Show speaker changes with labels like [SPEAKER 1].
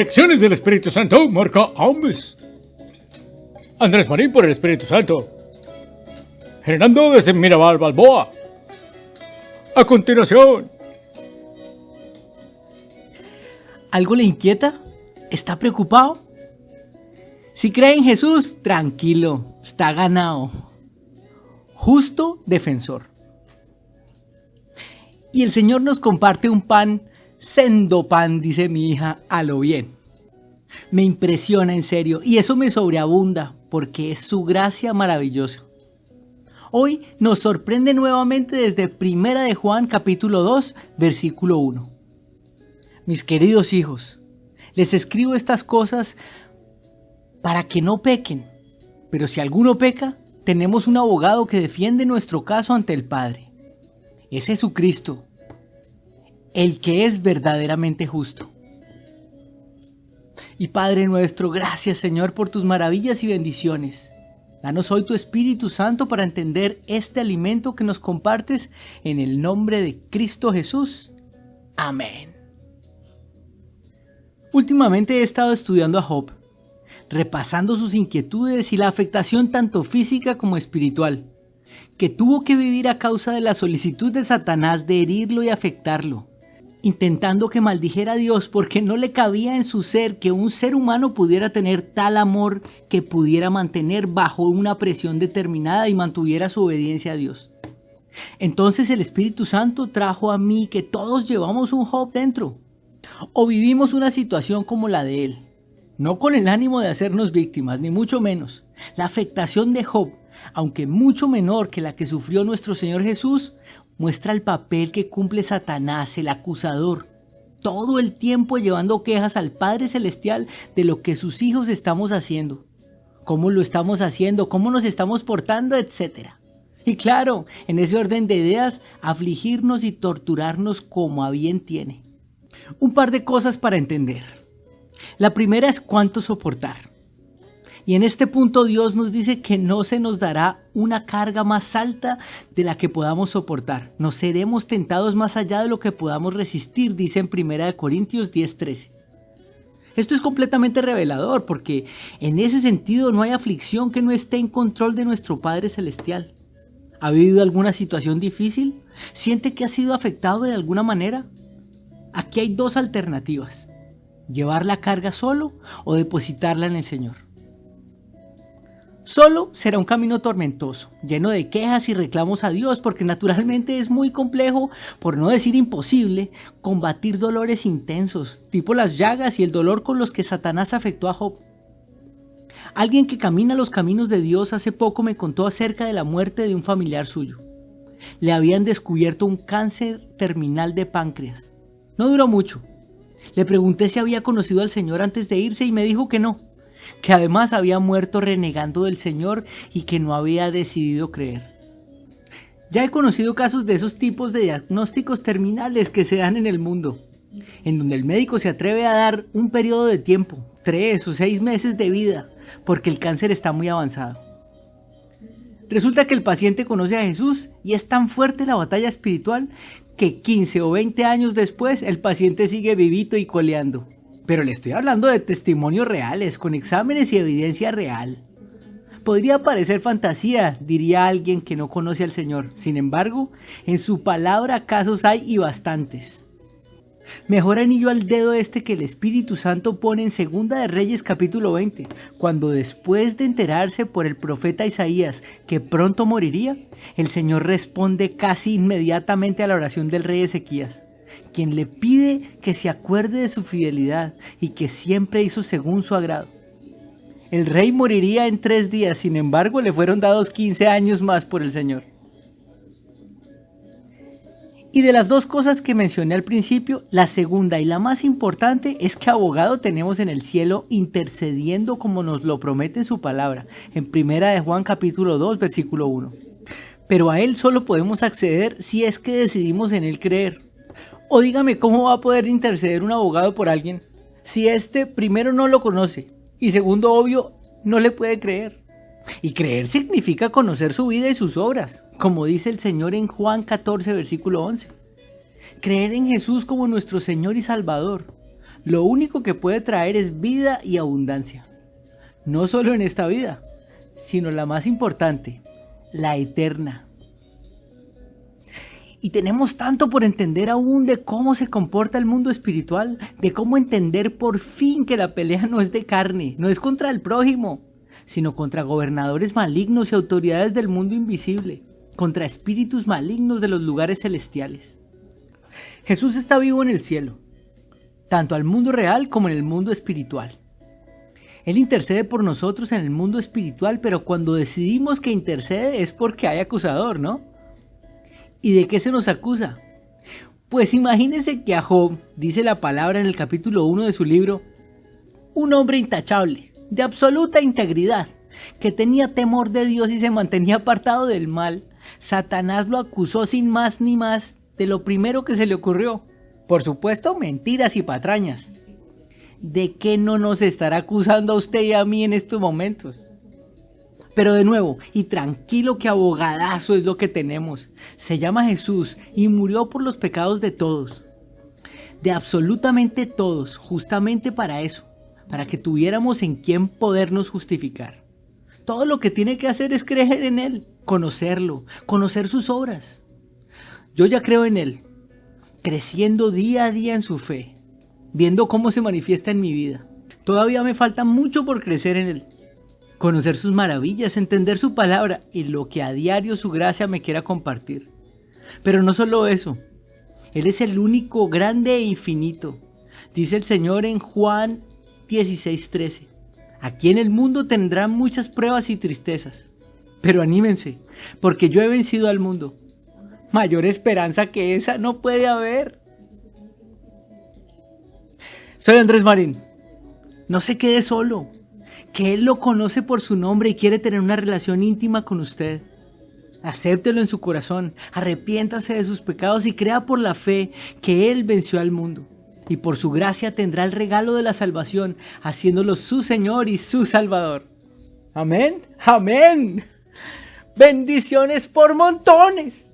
[SPEAKER 1] Lecciones del Espíritu Santo, marca Aumes. Andrés Marín por el Espíritu Santo. Hernando desde Mirabal, Balboa. A continuación.
[SPEAKER 2] ¿Algo le inquieta? ¿Está preocupado? Si cree en Jesús, tranquilo, está ganado. Justo defensor. Y el Señor nos comparte un pan, sendo pan, dice mi hija, a lo bien. Me impresiona en serio y eso me sobreabunda porque es su gracia maravillosa. Hoy nos sorprende nuevamente desde Primera de Juan capítulo 2, versículo 1. Mis queridos hijos, les escribo estas cosas para que no pequen, pero si alguno peca, tenemos un abogado que defiende nuestro caso ante el Padre. Es Jesucristo, el que es verdaderamente justo. Y Padre nuestro, gracias Señor por tus maravillas y bendiciones. Danos hoy tu Espíritu Santo para entender este alimento que nos compartes en el nombre de Cristo Jesús. Amén. Últimamente he estado estudiando a Job, repasando sus inquietudes y la afectación tanto física como espiritual, que tuvo que vivir a causa de la solicitud de Satanás de herirlo y afectarlo, intentando que maldijera a Dios porque no le cabía en su ser que un ser humano pudiera tener tal amor que pudiera mantener bajo una presión determinada y mantuviera su obediencia a Dios. Entonces el Espíritu Santo trajo a mí que todos llevamos un Job dentro, o vivimos una situación como la de él, no con el ánimo de hacernos víctimas, ni mucho menos. La afectación de Job, aunque mucho menor que la que sufrió nuestro Señor Jesús, muestra el papel que cumple Satanás, el acusador, todo el tiempo llevando quejas al Padre Celestial de lo que sus hijos estamos haciendo, cómo lo estamos haciendo, cómo nos estamos portando, etc. Y claro, en ese orden de ideas, afligirnos y torturarnos como a bien tiene. Un par de cosas para entender. La primera es cuánto soportar. Y en este punto Dios nos dice que no se nos dará una carga más alta de la que podamos soportar. No seremos tentados más allá de lo que podamos resistir, dice en 1 Corintios 10:13. Esto es completamente revelador porque en ese sentido no hay aflicción que no esté en control de nuestro Padre Celestial. ¿Ha vivido alguna situación difícil? ¿Siente que ha sido afectado de alguna manera? Aquí hay dos alternativas: llevar la carga solo o depositarla en el Señor. Solo será un camino tormentoso, lleno de quejas y reclamos a Dios, porque naturalmente es muy complejo, por no decir imposible, combatir dolores intensos, tipo las llagas y el dolor con los que Satanás afectó a Job. Alguien que camina los caminos de Dios hace poco me contó acerca de la muerte de un familiar suyo. Le habían descubierto un cáncer terminal de páncreas. No duró mucho. Le pregunté si había conocido al Señor antes de irse y me dijo que no, que además había muerto renegando del Señor y que no había decidido creer. Ya he conocido casos de esos tipos de diagnósticos terminales que se dan en el mundo, en donde el médico se atreve a dar un periodo de tiempo, 3 o 6 meses de vida, porque el cáncer está muy avanzado. Resulta que el paciente conoce a Jesús y es tan fuerte la batalla espiritual que 15 o 20 años después el paciente sigue vivito y coleando. Pero le estoy hablando de testimonios reales, con exámenes y evidencia real. Podría parecer fantasía, diría alguien que no conoce al Señor. Sin embargo, en su palabra casos hay y bastantes. Mejor anillo al dedo este que el Espíritu Santo pone en Segunda de Reyes capítulo 20, cuando después de enterarse por el profeta Isaías que pronto moriría, el Señor responde casi inmediatamente a la oración del rey Ezequías, quien le pide que se acuerde de su fidelidad y que siempre hizo según su agrado. El rey moriría en 3 días, sin embargo le fueron dados 15 años más por el Señor. Y de las dos cosas que mencioné al principio, la segunda y la más importante es que abogado tenemos en el cielo intercediendo como nos lo promete en su palabra, en 1 de Juan capítulo 2, versículo 1. Pero a él solo podemos acceder si es que decidimos en él creer. O dígame, ¿cómo va a poder interceder un abogado por alguien si éste primero no lo conoce y segundo, obvio, no le puede creer? Y creer significa conocer su vida y sus obras, como dice el Señor en Juan 14, versículo 11. Creer en Jesús como nuestro Señor y Salvador. Lo único que puede traer es vida y abundancia. No solo en esta vida, sino la más importante, la eterna. Y tenemos tanto por entender aún de cómo se comporta el mundo espiritual, de cómo entender por fin que la pelea no es de carne, no es contra el prójimo, sino contra gobernadores malignos y autoridades del mundo invisible, contra espíritus malignos de los lugares celestiales. Jesús está vivo en el cielo, tanto al mundo real como en el mundo espiritual. Él intercede por nosotros en el mundo espiritual, pero cuando decidimos que intercede es porque hay acusador, ¿no? ¿Y de qué se nos acusa? Pues imagínense que a Job, dice la palabra en el capítulo 1 de su libro, un hombre intachable, de absoluta integridad, que tenía temor de Dios y se mantenía apartado del mal, Satanás lo acusó sin más ni más de lo primero que se le ocurrió. Por supuesto, mentiras y patrañas. ¿De qué no nos estará acusando a usted y a mí en estos momentos? Pero de nuevo, y tranquilo que abogadazo es lo que tenemos. Se llama Jesús y murió por los pecados de todos. De absolutamente todos, justamente para eso. Para que tuviéramos en quién podernos justificar. Todo lo que tiene que hacer es creer en Él, conocerlo, conocer sus obras. Yo ya creo en Él, creciendo día a día en su fe, viendo cómo se manifiesta en mi vida. Todavía me falta mucho por crecer en Él. Conocer sus maravillas, entender su palabra y lo que a diario su gracia me quiera compartir. Pero no solo eso, Él es el único, grande e infinito. Dice el Señor en Juan 16:13. Aquí en el mundo tendrán muchas pruebas y tristezas, pero anímense, porque yo he vencido al mundo. Mayor esperanza que esa no puede haber. Soy Andrés Marín. No se quede solo, que Él lo conoce por su nombre y quiere tener una relación íntima con usted. Acéptelo en su corazón, arrepiéntase de sus pecados y crea por la fe que Él venció al mundo. Y por su gracia tendrá el regalo de la salvación, haciéndolo su Señor y su Salvador. Amén, amén. Bendiciones por montones.